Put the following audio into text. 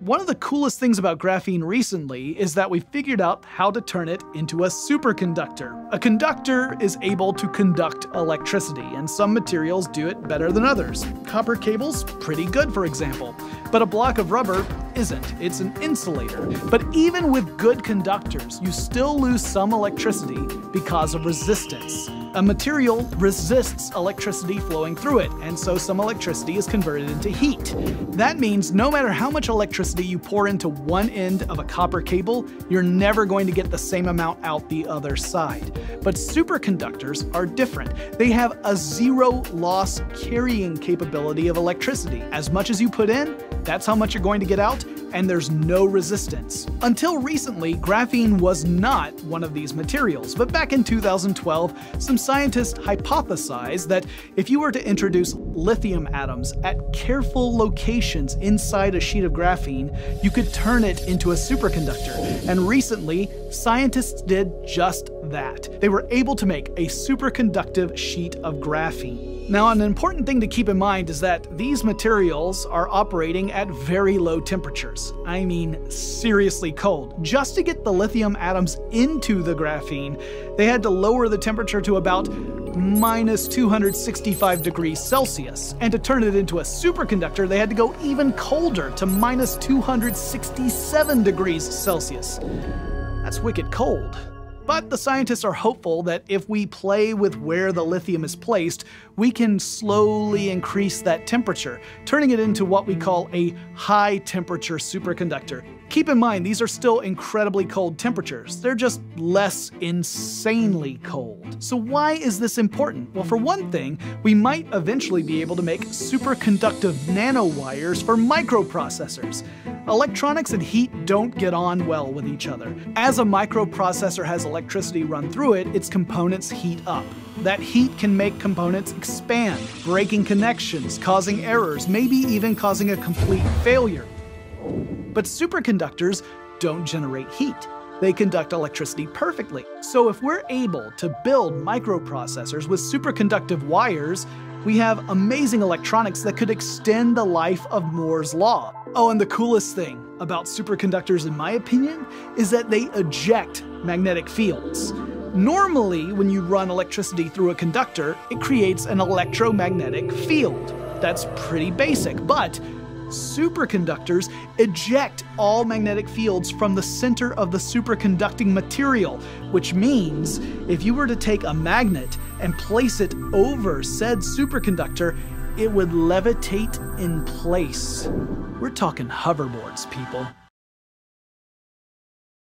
One of the coolest things about graphene recently is that we figured out how to turn it into a superconductor. A conductor is able to conduct electricity, and some materials do it better than others. Copper cable's pretty good, for example, but a block of rubber isn't. It's an insulator. But even with good conductors, you still lose some electricity because of resistance. A material resists electricity flowing through it, and so some electricity is converted into heat. That means no matter how much electricity you pour into one end of a copper cable, you're never going to get the same amount out the other side. But superconductors are different. They have a zero loss carrying capability of electricity. As much as you put in, that's how much you're going to get out, and there's no resistance. Until recently, graphene was not one of these materials, but back in 2012, some scientists hypothesized that if you were to introduce lithium atoms at careful locations inside a sheet of graphene, you could turn it into a superconductor. And recently, scientists did just that. They were able to make a superconductive sheet of graphene. Now, an important thing to keep in mind is that these materials are operating at very low temperatures. I mean, seriously cold. Just to get the lithium atoms into the graphene, they had to lower the temperature to about minus 265 degrees Celsius. And to turn it into a superconductor, they had to go even colder to minus 267 degrees Celsius. That's wicked cold. But the scientists are hopeful that if we play with where the lithium is placed, we can slowly increase that temperature, turning it into what we call a high-temperature superconductor. Keep in mind, these are still incredibly cold temperatures. They're just less insanely cold. So why is this important? Well, for one thing, we might eventually be able to make superconductive nanowires for microprocessors. Electronics and heat don't get on well with each other. As a microprocessor has electricity run through it, its components heat up. That heat can make components expand, breaking connections, causing errors, maybe even causing a complete failure. But superconductors don't generate heat. They conduct electricity perfectly. So if we're able to build microprocessors with superconductive wires, we have amazing electronics that could extend the life of Moore's Law. Oh, and the coolest thing about superconductors, in my opinion, is that they eject magnetic fields. Normally, when you run electricity through a conductor, it creates an electromagnetic field. That's pretty basic, but superconductors eject all magnetic fields from the center of the superconducting material, which means if you were to take a magnet and place it over said superconductor, it would levitate in place. We're talking hoverboards, people.